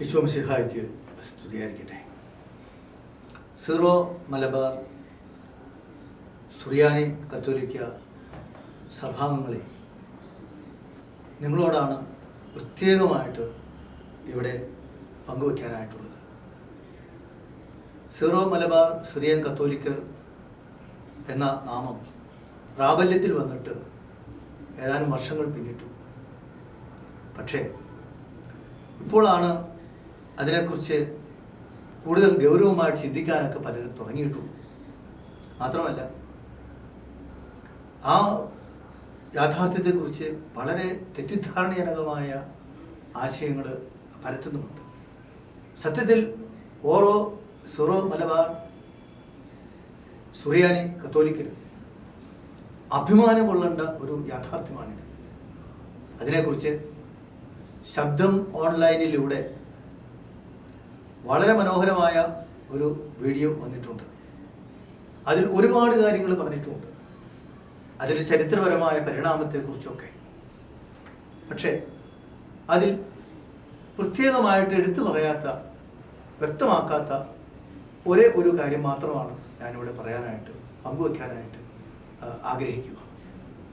ഈശോ മിശിഹായ്ക്ക് സ്തുതിയായിരിക്കട്ടെ. സീറോ മലബാർ സുറിയാനി കത്തോലിക്ക സഭാംഗങ്ങളെ നിങ്ങളോടാണ് പ്രത്യേകമായിട്ട് ഇവിടെ പങ്കുവയ്ക്കാനായിട്ടുള്ളത്. സീറോ മലബാർ സുറിയൻ കത്തോലിക്കർ എന്ന നാമം പ്രാബല്യത്തിൽ വന്നിട്ട് ഏതാനും വർഷങ്ങൾ പിന്നിട്ടു. പക്ഷേ ഇപ്പോഴാണ് അതിനെക്കുറിച്ച് കൂടുതൽ ഗൗരവമായിട്ട് ചിന്തിക്കാനൊക്കെ പലരും തുടങ്ങിയിട്ടുള്ളൂ. മാത്രമല്ല, ആ യാഥാർത്ഥ്യത്തെക്കുറിച്ച് വളരെ തെറ്റിദ്ധാരണജനകമായ ആശയങ്ങൾ പരത്തുന്നുമുണ്ട്. സത്യത്തിൽ ഓരോ സീറോ മലബാർ സുറിയാനി കത്തോലിക്കരും അഭിമാനം കൊള്ളേണ്ട ഒരു യാഥാർത്ഥ്യമാണിത്. അതിനെക്കുറിച്ച് ശബ്ദം ഓൺലൈനിലൂടെ വളരെ മനോഹരമായ ഒരു വീഡിയോ വന്നിട്ടുണ്ട്. അതിൽ ഒരുപാട് കാര്യങ്ങൾ പറഞ്ഞിട്ടുമുണ്ട്, അതിൽ ചരിത്രപരമായ പരിണാമത്തെക്കുറിച്ചൊക്കെ. പക്ഷേ അതിൽ പ്രത്യേകമായിട്ട് എടുത്തു പറയാത്ത, വ്യക്തമാക്കാത്ത ഒരേ ഒരു കാര്യം മാത്രമാണ് ഞാനിവിടെ പറയാനായിട്ട്, പങ്കുവയ്ക്കാനായിട്ട് ആഗ്രഹിക്കുക.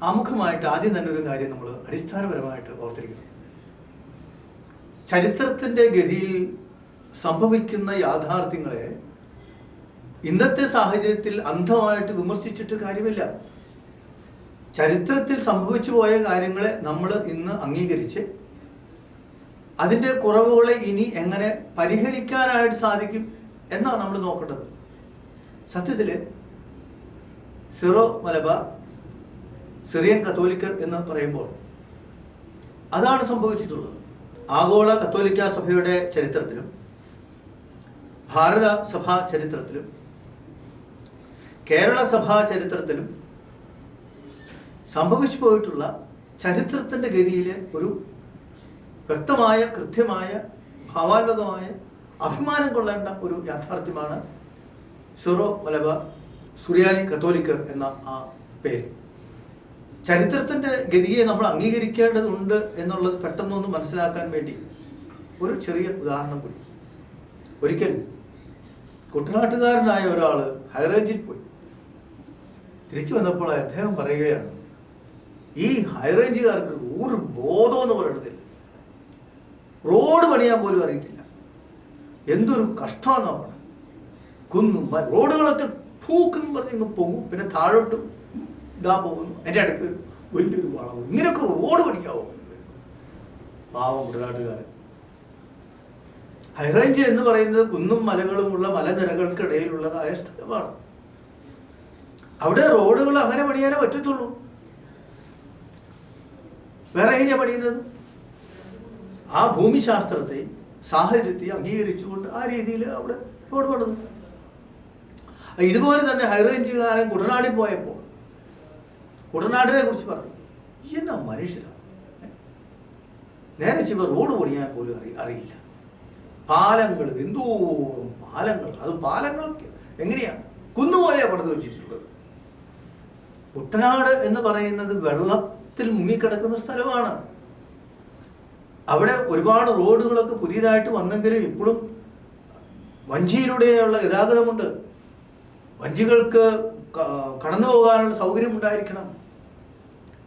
ആമുഖമായിട്ട് ആദ്യം തന്നെ ഒരു കാര്യം നമ്മൾ അടിസ്ഥാനപരമായിട്ട് ഓർത്തിരിക്കണം. ചരിത്രത്തിൻ്റെ ഗതിയിൽ സംഭവിക്കുന്ന യാഥാർത്ഥ്യങ്ങളെ ഇന്നത്തെ സാഹചര്യത്തിൽ അന്ധമായിട്ട് വിമർശിച്ചിട്ട് കാര്യമില്ല. ചരിത്രത്തിൽ സംഭവിച്ചു പോയ കാര്യങ്ങളെ നമ്മൾ ഇന്ന് അംഗീകരിച്ച് അതിൻ്റെ കുറവുകളെ ഇനി എങ്ങനെ പരിഹരിക്കാനായിട്ട് സാധിക്കും എന്നാണ് നമ്മൾ നോക്കേണ്ടത്. സത്യത്തിൽ സീറോ മലബാർ സിറിയൻ കത്തോലിക്കർ എന്ന് പറയുമ്പോൾ അതാണ് സംഭവിച്ചിട്ടുള്ളത്. ആഗോള കത്തോലിക്ക സഭയുടെ ചരിത്രത്തിലും ഭാരത സഭാ ചരിത്രത്തിലും കേരള സഭാ ചരിത്രത്തിലും സംഭവിച്ചു പോയിട്ടുള്ള ചരിത്രത്തിൻ്റെ ഗതിയിലെ ഒരു വ്യക്തമായ, കൃത്യമായ, ഭാവാത്മകമായ അഭിമാനം കൊള്ളേണ്ട ഒരു യാഥാർത്ഥ്യമാണ് സീറോ മലബാർ സുറിയാനി കത്തോലിക്കർ എന്ന ആ പേര്. ചരിത്രത്തിൻ്റെ ഗതിയെ നമ്മൾ അംഗീകരിക്കേണ്ടതുണ്ട് എന്നുള്ളത് പെട്ടെന്നൊന്ന് മനസ്സിലാക്കാൻ വേണ്ടി ഒരു ചെറിയ ഉദാഹരണം കൂടി. ഒരിക്കൽ കുട്ടനാട്ടുകാരനായ ഒരാൾ ഹൈറേഞ്ചിൽ പോയി. തിരിച്ചു വന്നപ്പോൾ അദ്ദേഹം പറയുകയാണ്, ഈ ഹൈറേഞ്ചുകാർക്ക് ഒരു ബോധമെന്ന് പറയണതില്ല, റോഡ് പണിയാൻ പോലും അറിയത്തില്ല, എന്തൊരു കഷ്ടമാണ് നോക്കണം. കുന്നും റോഡുകളൊക്കെ പൂക്കെന്ന് പറഞ്ഞ് പോകും, പിന്നെ താഴോട്ടും ഇതാ പോകുന്നു, എൻ്റെ അടുത്ത് വലിയൊരു വളവ്, ഇങ്ങനെയൊക്കെ റോഡ് പണിക്കാവോ? പാവം കുട്ടനാട്ടുകാരൻ. ഹൈറേഞ്ച് എന്ന് പറയുന്നത് കുന്നും മലകളുമുള്ള മലനിരകൾക്കിടയിലുള്ളതായ സ്ഥലമാണ്. അവിടെ റോഡുകൾ അങ്ങനെ പണിയാനേ പറ്റത്തുള്ളൂ. വേറെ എങ്ങനെയാണ് പണിയുന്നത്? ആ ഭൂമിശാസ്ത്രത്തെ, സാഹചര്യത്തെ അംഗീകരിച്ചുകൊണ്ട് ആ രീതിയിൽ അവിടെ റോഡ് പണിതു. ഇതുപോലെ തന്നെ ഹൈറേഞ്ചുകാരൻ കുട്ടനാടിൽ പോയപ്പോൾ കുട്ടനാടിനെ കുറിച്ച് പറഞ്ഞു, എന്നാ മനുഷ്യരാണ്, നേരെ ഇവർ റോഡ് പണിയാൻ പോലും അറിയില്ല. പാലങ്ങൾ, എന്തോറും പാലങ്ങൾ, അത് പാലങ്ങളൊക്കെ എങ്ങനെയാണ് കുന്നുപോലെയാണ് പണിത് വെച്ചിട്ടുള്ളത്. കുട്ടനാട് എന്ന് പറയുന്നത് വെള്ളത്തിൽ മുങ്ങിക്കിടക്കുന്ന സ്ഥലമാണ്. അവിടെ ഒരുപാട് റോഡുകളൊക്കെ പുതിയതായിട്ട് വന്നെങ്കിലും ഇപ്പോഴും വഞ്ചിയിലൂടെയുള്ള ഗതാഗതമുണ്ട്. വഞ്ചികൾക്ക് കടന്നു പോകാനുള്ള സൗകര്യം ഉണ്ടായിരിക്കണം.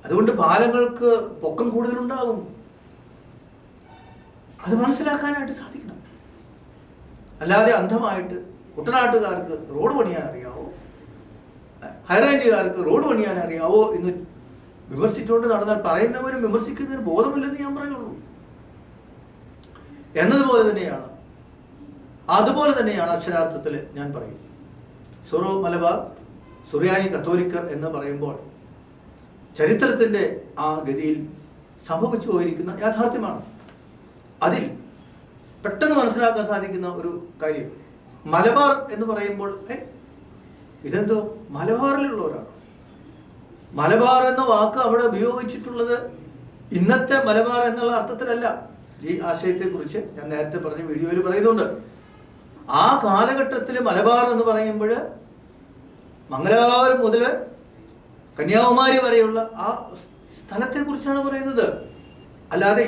അതുകൊണ്ട് പാലങ്ങൾക്ക് പൊക്കം കൂടുതലുണ്ടാകും. അത് മനസ്സിലാക്കാനായിട്ട് സാധിക്കണം. അല്ലാതെ അന്ധമായിട്ട് കുട്ടനാട്ടുകാർക്ക് റോഡ് പണിയാൻ അറിയാവോ, ഹൈറേഞ്ചുകാർക്ക് റോഡ് പണിയാൻ അറിയാവോ എന്ന് വിമർശിച്ചുകൊണ്ട് നടന്നാൽ പറയുന്നവരും വിമർശിക്കുന്നതിന് ബോധമില്ലെന്ന് ഞാൻ പറയുള്ളൂ. അതുപോലെ തന്നെയാണ് അക്ഷരാർത്ഥത്തിൽ ഞാൻ പറയും. സീറോ മലബാർ സുറിയാനി കത്തോലിക്കർ എന്ന് പറയുമ്പോൾ ചരിത്രത്തിൻ്റെ ആ ഗതിയിൽ സംഭവിച്ചു പോയിരിക്കുന്ന യാഥാർത്ഥ്യമാണ്. അതിൽ പെട്ടെന്ന് മനസ്സിലാക്കാൻ സാധിക്കുന്ന ഒരു കാര്യം, മലബാർ എന്ന് പറയുമ്പോൾ ഇതെന്തോ മലബാറിലുള്ളവരാണ്. മലബാർ എന്ന വാക്ക് അവിടെ ഉപയോഗിച്ചിട്ടുള്ളത് ഇന്നത്തെ മലബാർ എന്നുള്ള അർത്ഥത്തിലല്ല. ഈ ആശയത്തെക്കുറിച്ച് ഞാൻ നേരത്തെ പറഞ്ഞ വീഡിയോയിൽ പറയുന്നുണ്ട്. ആ കാലഘട്ടത്തിൽ മലബാർ എന്ന് പറയുമ്പോൾ മംഗലാപുരം മുതൽ കന്യാകുമാരി വരെയുള്ള ആ സ്ഥലത്തെക്കുറിച്ചാണ് പറയുന്നത്. അല്ലാതെ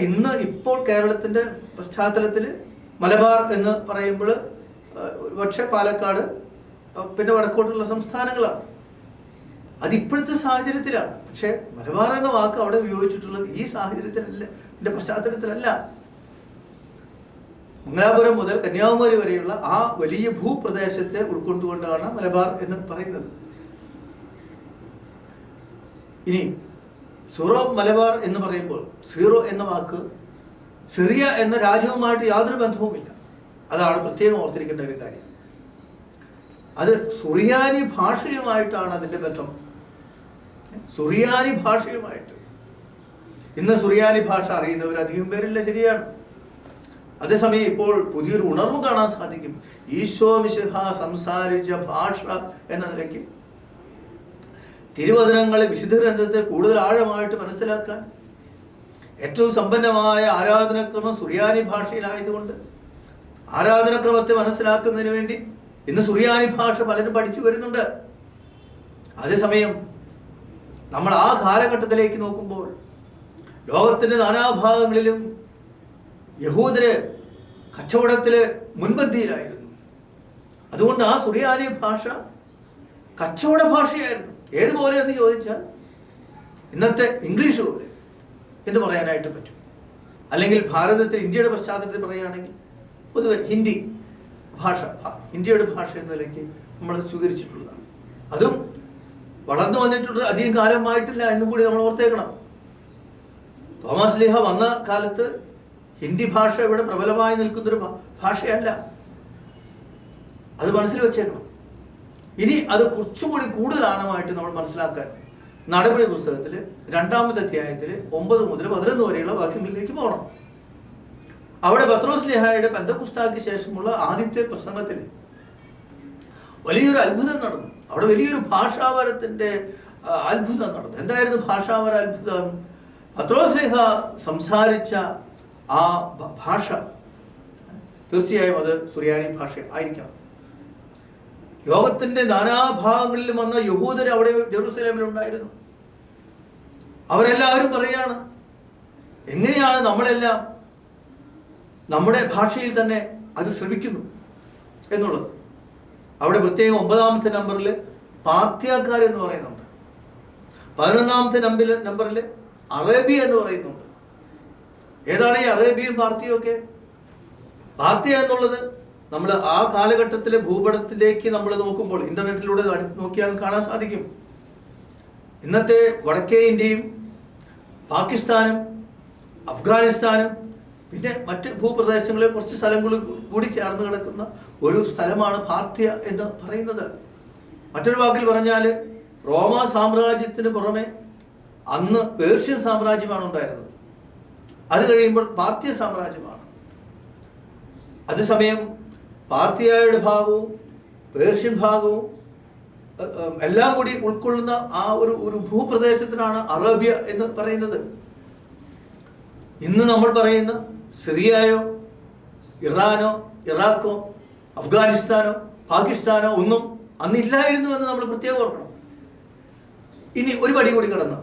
ഇപ്പോൾ കേരളത്തിൻ്റെ പശ്ചാത്തലത്തിൽ മലബാർ എന്ന് പറയുമ്പോൾ പക്ഷേ പാലക്കാട് പിന്നെ വടക്കോട്ടുള്ള സംസ്ഥാനങ്ങളാണ്. അതിപ്പോഴത്തെ സാഹചര്യത്തിലാണ്. പക്ഷേ മലബാർ എന്ന വാക്ക് അവിടെ ഉപയോഗിച്ചിട്ടുള്ളത് ഈ സാഹചര്യത്തിലല്ല, ഇതിൻ്റെ പശ്ചാത്തലത്തിലല്ല. മംഗലാപുരം മുതൽ കന്യാകുമാരി വരെയുള്ള ആ വലിയ ഭൂപ്രദേശത്തെ ഉൾക്കൊണ്ടുകൊണ്ടാണ് മലബാർ എന്ന് പറയുന്നത്. ഇനി സീറോ മലബാർ എന്ന് പറയുമ്പോൾ സീറോ എന്ന വാക്ക് സിറിയ എന്ന രാജ്യവുമായിട്ട് യാതൊരു ബന്ധവുമില്ല. അതാണ് പ്രത്യേകം ഓർത്തിരിക്കേണ്ട ഒരു കാര്യം. അത് സുറിയാനി ഭാഷയുമായിട്ടാണ് അതിൻ്റെ ബന്ധം. സുറിയാനി ഭാഷയുമായിട്ട്. ഇന്ന് സുറിയാനി ഭാഷ അറിയുന്നവർ അധികം പേരില്ല, ശരിയാണ്. അതേസമയം ഇപ്പോൾ പുതിയൊരു ഉണർവ് കാണാൻ സാധിക്കും. ഈശോ മിശിഹ സംസാരിച്ച ഭാഷ എന്ന നിലയ്ക്ക് തിരുവചനങ്ങളെ, വിശുദ്ധ ഗ്രന്ഥത്തെ കൂടുതൽ ആഴമായിട്ട് മനസ്സിലാക്കാൻ ഏറ്റവും സമ്പന്നമായ ആരാധനാക്രമം സുറിയാനി ഭാഷയിലായതുകൊണ്ട് ആരാധനാക്രമത്തെ മനസ്സിലാക്കുന്നതിന് വേണ്ടി ഇന്ന് സുറിയാനി ഭാഷ പലരും പഠിച്ചു വരുന്നുണ്ട്. അതേസമയം നമ്മൾ ആ കാലഘട്ടത്തിലേക്ക് നോക്കുമ്പോൾ ലോകത്തിൻ്റെ നാനാഭാഗങ്ങളിലും യഹൂദര് കച്ചവടത്തിൽ മുൻപന്തിയിലായിരുന്നു. അതുകൊണ്ട് ആ സുറിയാനി ഭാഷ കച്ചവട ഭാഷയായിരുന്നു. ഏതുപോലെ എന്ന് ചോദിച്ചാൽ ഇന്നത്തെ ഇംഗ്ലീഷ് പോലെ എന്ന് പറയാനായിട്ട് പറ്റും. അല്ലെങ്കിൽ ഭാരതത്തിൽ ഇന്ത്യയുടെ പശ്ചാത്തലത്തിൽ പറയുകയാണെങ്കിൽ പൊതുവെ ഹിന്ദി ഭാഷ ഇന്ത്യയുടെ ഭാഷ എന്ന നിലയ്ക്ക് നമ്മൾ സ്വീകരിച്ചിട്ടുള്ളതാണ്. അതും വളർന്നു വന്നിട്ടുള്ള അധികം കാലമായിട്ടില്ല എന്നും കൂടി നമ്മൾ ഓർത്തേക്കണം. തോമസ് ലീഹ വന്ന കാലത്ത് ഹിന്ദി ഭാഷ ഇവിടെ പ്രബലമായി നിൽക്കുന്നൊരു ഭാഷയല്ല. അത് മനസ്സിൽ വെച്ചേക്കണം. ഇനി അത് കുറച്ചും കൂടി കൂടുതൽ ആഴമായിട്ട് നമ്മൾ മനസ്സിലാക്കാൻ നടപടി പുസ്തകത്തിൽ 2-ാമത്തെ അധ്യായത്തിൽ 9 മുതൽ 11 വരെയുള്ള വാക്യങ്ങളിലേക്ക് പോകണം. അവിടെ പത്രോസ് ലീഹായുടെ പെന്തക്കുസ്തായ്ക്ക് ശേഷമുള്ള ആദ്യത്തെ പ്രസംഗത്തിൽ വലിയൊരു അത്ഭുതം നടന്നു. അവിടെ വലിയൊരു ഭാഷാവരത്തിൻ്റെ അത്ഭുതം നടന്നു. എന്തായിരുന്നു ഭാഷാവര അത്ഭുതം? പത്രോസ് ലീഹ സംസാരിച്ച ആ ഭാഷ തീർച്ചയായും അത് സുറിയാനി ഭാഷ ആയിരിക്കണം. ലോകത്തിൻ്റെ നാനാഭാഗങ്ങളിലും വന്ന യഹൂദർ അവിടെ ജെറുസലേമിലുണ്ടായിരുന്നു. അവരെല്ലാവരും പറയാണ്, എങ്ങനെയാണ് നമ്മളെല്ലാം നമ്മുടെ ഭാഷയിൽ തന്നെ അത് ശ്രമിക്കുന്നു എന്നുള്ളത്. അവിടെ പ്രത്യേകം 9-ാമത്തെ നമ്പറിൽ പാർത്തിയാക്കാർ എന്ന് പറയുന്നുണ്ട്. 11-ാമത്തെ നമ്പറിൽ അറേബ്യ എന്ന് പറയുന്നുണ്ട്. ഏതാണ് ഈ അറേബ്യയും പാർത്തിയും ഒക്കെ? പാർത്തിയ എന്നുള്ളത് നമ്മൾ ആ കാലഘട്ടത്തിലെ ഭൂപടത്തിലേക്ക് നമ്മൾ നോക്കുമ്പോൾ ഇന്റർനെറ്റിലൂടെ നോക്കിയാൽ കാണാൻ സാധിക്കും. ഇന്നത്തെ വടക്കേ ഇന്ത്യയും പാകിസ്ഥാനും അഫ്ഗാനിസ്ഥാനും പിന്നെ മറ്റ് ഭൂപ്രദേശങ്ങളിലെ കുറച്ച് സ്ഥലങ്ങൾ കൂടി ചേർന്ന് കിടക്കുന്ന ഒരു സ്ഥലമാണ് പാർഥ്യ എന്ന് പറയുന്നത്. മറ്റൊരു വാക്കിൽ പറഞ്ഞാൽ റോമ സാമ്രാജ്യത്തിന് പുറമെ അന്ന് പേർഷ്യൻ സാമ്രാജ്യമാണ് ഉണ്ടായിരുന്നത്. അത് കഴിയുമ്പോൾ പാർഥ്യ സാമ്രാജ്യമാണ്. അതേസമയം പാർഥിയയുടെ ഭാഗവും പേർഷ്യൻ ഭാഗവും എല്ലാം കൂടി ഉൾക്കൊള്ളുന്ന ആ ഒരു ഭൂപ്രദേശത്തിനാണ് അറേബ്യ എന്ന് പറയുന്നത്. ഇന്ന് നമ്മൾ പറയുന്ന സിറിയയോ ഇറാനോ ഇറാഖോ അഫ്ഗാനിസ്ഥാനോ പാകിസ്ഥാനോ ഒന്നും അന്നില്ലായിരുന്നു എന്ന് നമ്മൾ പ്രത്യേകം ഓർക്കണം. ഇനി ഒരു പടി കൂടി കടന്ന്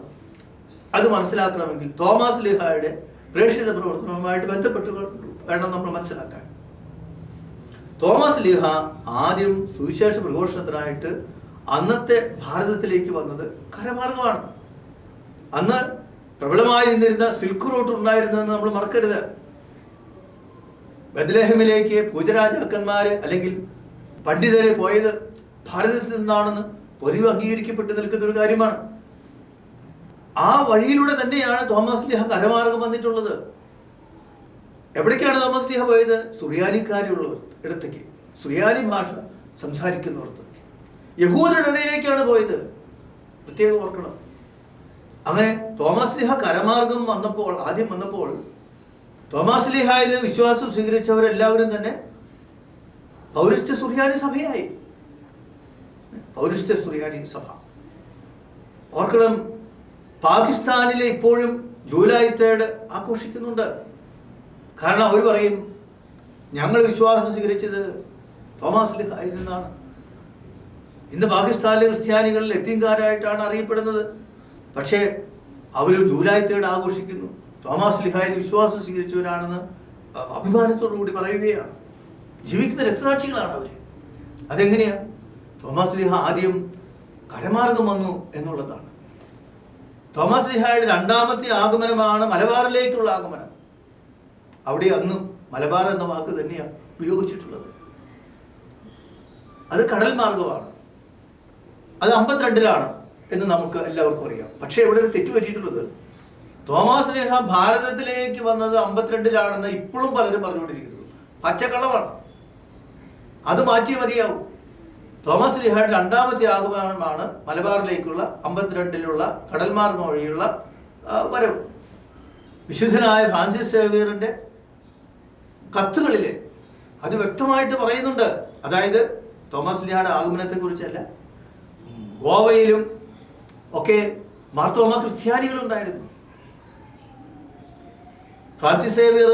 അത് മനസ്സിലാക്കണമെങ്കിൽ തോമസ് ലീഹായുടെ പ്രേക്ഷിത പ്രവർത്തനവുമായിട്ട് ബന്ധപ്പെട്ട് വേണം നമ്മൾ മനസ്സിലാക്കാൻ. തോമസ് ലീഹ ആദ്യം സുവിശേഷ പ്രഘോഷണത്തിനായിട്ട് അന്നത്തെ ഭാരതത്തിലേക്ക് വന്നത് കരമാർഗമാണ്. അന്ന് പ്രബലമായി നിന്നിരുന്ന സിൽക്ക് റൂട്ട് ഉണ്ടായിരുന്നു എന്ന് നമ്മൾ മറക്കരുത്. ബത്ലഹേമിലേക്ക് പൂജരാജാക്കന്മാർ അല്ലെങ്കിൽ പണ്ഡിതരെ പോയത് ഭാരതത്തിൽ നിന്നാണെന്ന് പൊതുവെ അംഗീകരിക്കപ്പെട്ട് നിൽക്കുന്ന ഒരു കാര്യമാണ്. ആ വഴിയിലൂടെ തന്നെയാണ് തോമസ് ലീഹ കരമാർഗം വന്നിട്ടുള്ളത്. എവിടേക്കാണ് തോമസ് ലീഹ പോയത്? സുറിയാനിക്കാരുള്ളവർ ഇടത്തേക്ക്, സുറിയാനി ഭാഷ സംസാരിക്കുന്നവർക്ക്, യഹൂദരുടെ ഇടയിലേക്കാണ് പോയത്. പ്രത്യേകം ഓർക്കണം. അങ്ങനെ തോമസ് ലീഹ കരമാർഗം ആദ്യം വന്നപ്പോൾ തോമസ് ലീഹായിൽ വിശ്വാസം സ്വീകരിച്ചവരെല്ലാവരും തന്നെ പൗരസ്ത്യ സുറിയാനി സഭയായി. പൗരസ്ത്യ സുറിയാനി സഭ ഓർക്കണം. പാകിസ്ഥാനിലെ ഇപ്പോഴും ജൂലൈ 3 ആഘോഷിക്കുന്നുണ്ട്. കാരണം അവർ പറയും, ഞങ്ങൾ വിശ്വാസം സ്വീകരിച്ചത് തോമസ് ലീഹായിൽ നിന്നാണ്. ഇന്ന് പാകിസ്ഥാനിലെ ക്രിസ്ത്യാനികൾ എത്തീംകാരായിട്ടാണ് അറിയപ്പെടുന്നത്. പക്ഷേ അവരും ജൂലൈ 3 ആഘോഷിക്കുന്നു. തോമസ് ലീഹായിൽ വിശ്വാസം സ്വീകരിച്ചവരാണെന്ന് അഭിമാനത്തോടുകൂടി പറയുകയാണ്. ജീവിക്കുന്ന രക്തസാക്ഷികളാണ് അവർ. അതെങ്ങനെയാ? തോമസ് ലീഹ ആദ്യം കരമാർഗം വന്നു എന്നുള്ളതാണ്. തോമസ് ലീഹയുടെ രണ്ടാമത്തെ ആഗമനമാണ് മലബാറിലേക്കുള്ള ആഗമനം. അവിടെ അന്നും മലബാർ എന്ന വാക്ക് തന്നെയാണ് ഉപയോഗിച്ചിട്ടുള്ളത്. അത് കടൽ മാർഗമാണ്. അത് 52 എന്ന് നമുക്ക് എല്ലാവർക്കും അറിയാം. പക്ഷേ ഇവിടെ ഒരു തെറ്റ് പറ്റിയിട്ടുള്ളത്, തോമസ് ലീഹ ഭാരതത്തിലേക്ക് വന്നത് 52 ഇപ്പോഴും പലരും പറഞ്ഞുകൊണ്ടിരിക്കുന്നത് പച്ചക്കള്ളമാണ്. അത് മാറ്റിയേ മതിയാവും. തോമസ് ലീഹയുടെ രണ്ടാമത്തെ ആഗമനമാണ് മലബാറിലേക്കുള്ള 52 കടൽ മാർഗം വഴിയുള്ള വരവ്. വിശുദ്ധനായ ഫ്രാൻസിസ് സേവ്യറിൻ്റെ കത്തുകളിൽ അത് വ്യക്തമായിട്ട് പറയുന്നുണ്ട്. അതായത് തോമസ് ലീഹയുടെ ആഗമനത്തെക്കുറിച്ചല്ല, ഗോവയിലും ഒക്കെ മാർത്തോമ ക്രിസ്ത്യാനികളുണ്ടായിരുന്നു. ഫ്രാൻസിസ് സേവ്യർ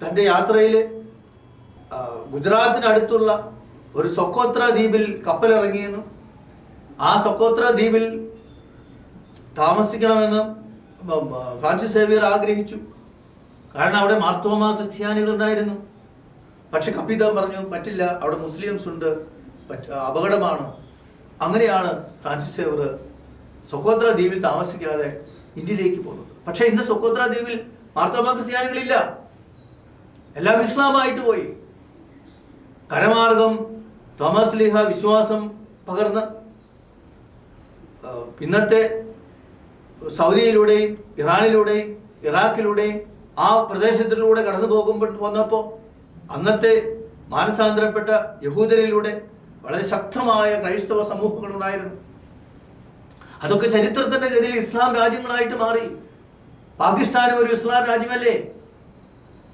തൻ്റെ യാത്രയിൽ ഗുജറാത്തിനടുത്തുള്ള ഒരു സൊക്കോത്ര ദ്വീപിൽ കപ്പലിറങ്ങിയെന്നും ആ സൊക്കോത്ര ദ്വീപിൽ താമസിക്കണമെന്ന് ഫ്രാൻസിസ് സേവ്യർ ആഗ്രഹിച്ചു. കാരണം അവിടെ മാർത്തോമ ക്രിസ്ത്യാനികളുണ്ടായിരുന്നു. പക്ഷെ കപ്പിത്താൻ പറഞ്ഞു പറ്റില്ല, അവിടെ മുസ്ലിംസ് ഉണ്ട്, അപകടമാണ്. അങ്ങനെയാണ് ഫ്രാൻസിസ് സേവ്യർ സൊക്കോത്ര ദ്വീപിൽ താമസിക്കാതെ ഇന്ത്യയിലേക്ക് പോകുന്നത്. പക്ഷേ ഇന്ന് സൊക്കോത്ര ദ്വീപിൽ മാർത്തോമ ക്രിസ്ത്യാനികളില്ല, എല്ലാം ഇസ്ലാമായിട്ട് പോയി. കരമാർഗം തോമസ് ലീഹ വിശ്വാസം പകർന്ന് ഇന്നത്തെ സൗദിയിലൂടെയും ഇറാനിലൂടെയും ഇറാഖിലൂടെയും ആ പ്രദേശത്തിലൂടെ കടന്നു വന്നപ്പോൾ അന്നത്തെ മാനസാന്തരപ്പെട്ട യഹൂദരിലൂടെ വളരെ ശക്തമായ ക്രൈസ്തവ സമൂഹങ്ങളുണ്ടായിരുന്നു. അതൊക്കെ ചരിത്രത്തിൻ്റെ ഗതിയിൽ ഇസ്ലാം രാജ്യങ്ങളായിട്ട് മാറി. പാകിസ്ഥാനും ഒരു ഇസ്ലാം രാജ്യമല്ലേ?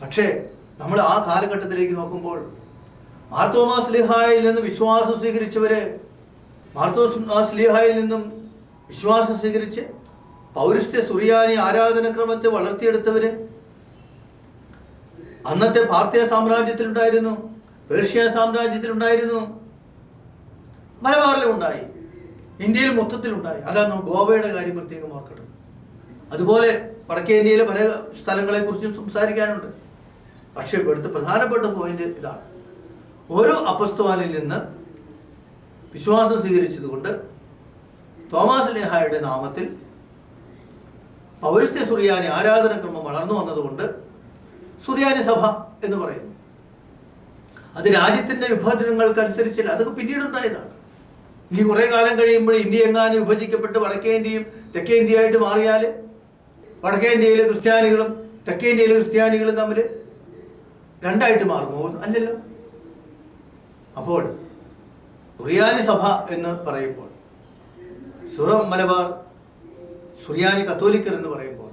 പക്ഷേ നമ്മൾ ആ കാലഘട്ടത്തിലേക്ക് നോക്കുമ്പോൾ മാർത്തോമാസ് ലീഹായിൽ നിന്ന് വിശ്വാസം സ്വീകരിച്ചവര്, മാർത്തോമാസ് ലീഹായിൽ നിന്നും വിശ്വാസം സ്വീകരിച്ച് പൗരസ്ത്യ സുറിയാനി ആരാധനക്രമത്തെ വളർത്തിയെടുത്തവര് അന്നത്തെ പാർഥ്യ സാമ്രാജ്യത്തിലുണ്ടായിരുന്നു, പേർഷ്യ സാമ്രാജ്യത്തിലുണ്ടായിരുന്നു, മലബാറിലും ഉണ്ടായി, ഇന്ത്യയിൽ മൊത്തത്തിലുണ്ടായി. അതാണ് ഗോവയുടെ കാര്യം പ്രത്യേകം ഓർക്കേണ്ടത്. അതുപോലെ വടക്കേ ഇന്ത്യയിലെ പല സ്ഥലങ്ങളെക്കുറിച്ചും സംസാരിക്കാനുണ്ട്. പക്ഷേ ഇവിടുത്തെ പ്രധാനപ്പെട്ട പോയിന്റ് ഇതാണ്: ഓരോ അപ്പസ്തോലനിൽ നിന്ന് വിശ്വാസം സ്വീകരിച്ചതുകൊണ്ട് തോമസ് ലീഹായുടെ നാമത്തിൽ പൗരസ്ത്യ സുറിയാനി ആരാധനക്രമം വളർന്നു വന്നതുകൊണ്ട് സുറിയാനി സഭ എന്ന് പറയുന്നു. അത് രാജ്യത്തിൻ്റെ വിഭജനങ്ങൾക്കനുസരിച്ചില്ല, അതൊക്കെ പിന്നീടുണ്ടായതാണ്. ഇനി കുറേ കാലം കഴിയുമ്പോൾ ഇന്ത്യ എങ്ങാനും വിഭജിക്കപ്പെട്ട് വടക്കേ ഇന്ത്യയും തെക്കേ ഇന്ത്യയായിട്ട് മാറിയാൽ വടക്കേ ഇന്ത്യയിലെ ക്രിസ്ത്യാനികളും തെക്കേ ഇന്ത്യയിലെ ക്രിസ്ത്യാനികളും തമ്മിൽ രണ്ടായിട്ട് മാറുമോ? അല്ലല്ലോ. അപ്പോൾ സുറിയാനി സഭ എന്ന് പറയുമ്പോൾ, സുറ മലബാർ സുറിയാനി കത്തോലിക്കർ എന്ന് പറയുമ്പോൾ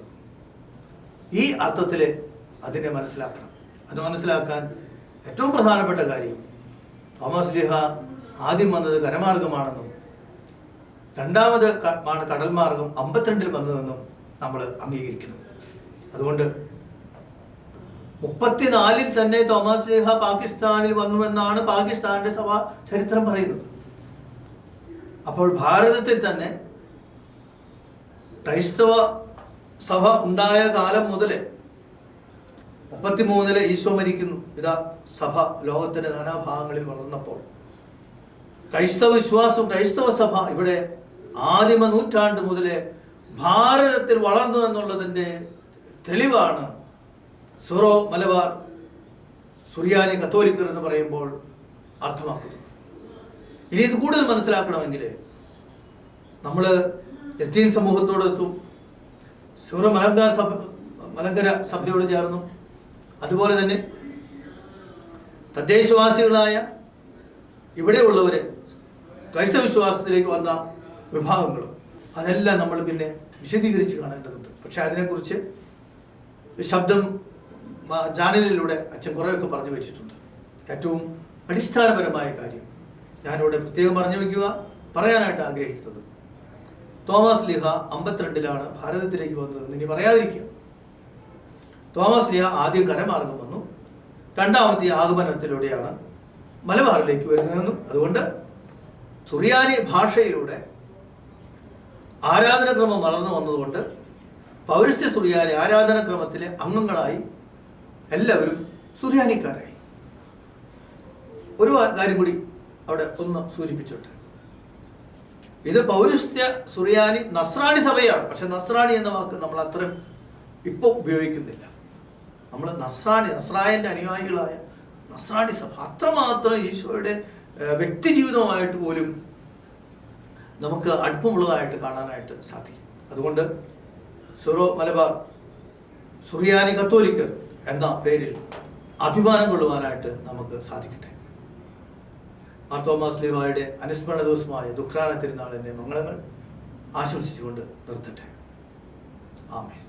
ഈ അർത്ഥത്തിൽ അതിനെ മനസ്സിലാക്കണം. അത് മനസ്സിലാക്കാൻ ഏറ്റവും പ്രധാനപ്പെട്ട കാര്യം തോമസ് ലീഹ ആദ്യം വന്നത് കരമാർഗമാണെന്നും രണ്ടാമത് ആണ് കടൽ മാർഗം 52 വന്നതെന്നും നമ്മൾ അംഗീകരിക്കണം. അതുകൊണ്ട് 34 തന്നെ തോമസ് ലീഹ പാകിസ്ഥാനിൽ വന്നുവെന്നാണ് പാകിസ്ഥാന്റെ സഭ ചരിത്രം പറയുന്നത്. അപ്പോൾ ഭാരതത്തിൽ തന്നെ ക്രൈസ്തവ സഭ ഉണ്ടായ കാലം മുതൽ 33 ഈശോ മരിക്കുന്നു. ഇതാ സഭ ലോകത്തിന്റെ നാനാഭാഗങ്ങളിൽ വളർന്നപ്പോൾ ക്രൈസ്തവ വിശ്വാസം, ക്രൈസ്തവ സഭ ഇവിടെ ആദിമ നൂറ്റാണ്ട് മുതലേ ഭാരതത്തിൽ വളർന്നു എന്നുള്ളതിൻ്റെ തെളിവാണ് സുറോ മലബാർ സുറിയാനി കത്തോലിക്കർ എന്ന് പറയുമ്പോൾ അർത്ഥമാക്കുന്നത്. ഇനി ഇത് കൂടുതൽ മനസ്സിലാക്കണമെങ്കിൽ നമ്മൾ ലത്തീൻ സമൂഹത്തോടൊത്തും സുറോ മലങ്കര സഭയോട് ചേർന്നും അതുപോലെ തന്നെ തദ്ദേശവാസികളായ ഇവിടെയുള്ളവർ ക്രൈസ്തവ വിശ്വാസത്തിലേക്ക് വന്ന വിഭാഗങ്ങളും അതെല്ലാം നമ്മൾ പിന്നെ വിശദീകരിച്ച് കാണേണ്ടതുണ്ട്. പക്ഷെ അതിനെക്കുറിച്ച് ശബ്ദം ചാനലിലൂടെ അച്ഛൻ കുറേയൊക്കെ പറഞ്ഞു വെച്ചിട്ടുണ്ട്. ഏറ്റവും അടിസ്ഥാനപരമായ കാര്യം ഞാനിവിടെ പ്രത്യേകം പറഞ്ഞു വയ്ക്കുക, പറയാനായിട്ട് ആഗ്രഹിക്കുന്നത്, തോമസ് ലീഹ 52 ഭാരതത്തിലേക്ക് വന്നതെന്ന് ഇനി പറയാതിരിക്കുക. തോമസ് ലീഹ ആദ്യം കരമാർഗം വന്നു, രണ്ടാമത്തെ ആഗമനത്തിലൂടെയാണ് മലബാറിലേക്ക് വരുന്നതെന്നും അതുകൊണ്ട് സുറിയാനി ഭാഷയിലൂടെ ആരാധനക്രമം വളർന്നു വന്നതുകൊണ്ട് പൗരസ്ത്യ സുറിയാനി ആരാധനക്രമത്തിലെ അംഗങ്ങളായി എല്ലാവരും സുറിയാനിക്കാരായി. ഒരു കാര്യം കൂടി അവിടെ ഒന്ന് സൂചിപ്പിച്ചോട്ടെ. ഇത് പൗരസ്ത്യ സുറിയാനി നസ്രാണി സഭയാണ്. പക്ഷെ നസ്രാണി എന്ന വാക്ക് നമ്മൾ അത്രയും ഇപ്പോൾ ഉപയോഗിക്കുന്നില്ല. നമ്മൾ നസ്രായൻ്റെ അനുയായികളായ നസ്രാണി സഭ അത്രമാത്രം ഈശോയുടെ വ്യക്തി ജീവിതവുമായിട്ട് പോലും നമുക്ക് അടുപ്പമുള്ളതായിട്ട് കാണാനായിട്ട് സാധിക്കും. അതുകൊണ്ട് സിറോ മലബാർ സുറിയാനി കത്തോലിക്കർ എന്ന പേരിൽ അഭിമാനം കൊള്ളുവാനായിട്ട് നമുക്ക് സാധിക്കട്ടെ. മാർ തോമസ് ലീഹായുടെ അനുസ്മരണ ദിവസമായ ദുഃഖാന തിരുനാളിൻ്റെ മംഗളങ്ങൾ ആശംസിച്ചുകൊണ്ട് നിർത്തട്ടെ. ആമേൻ.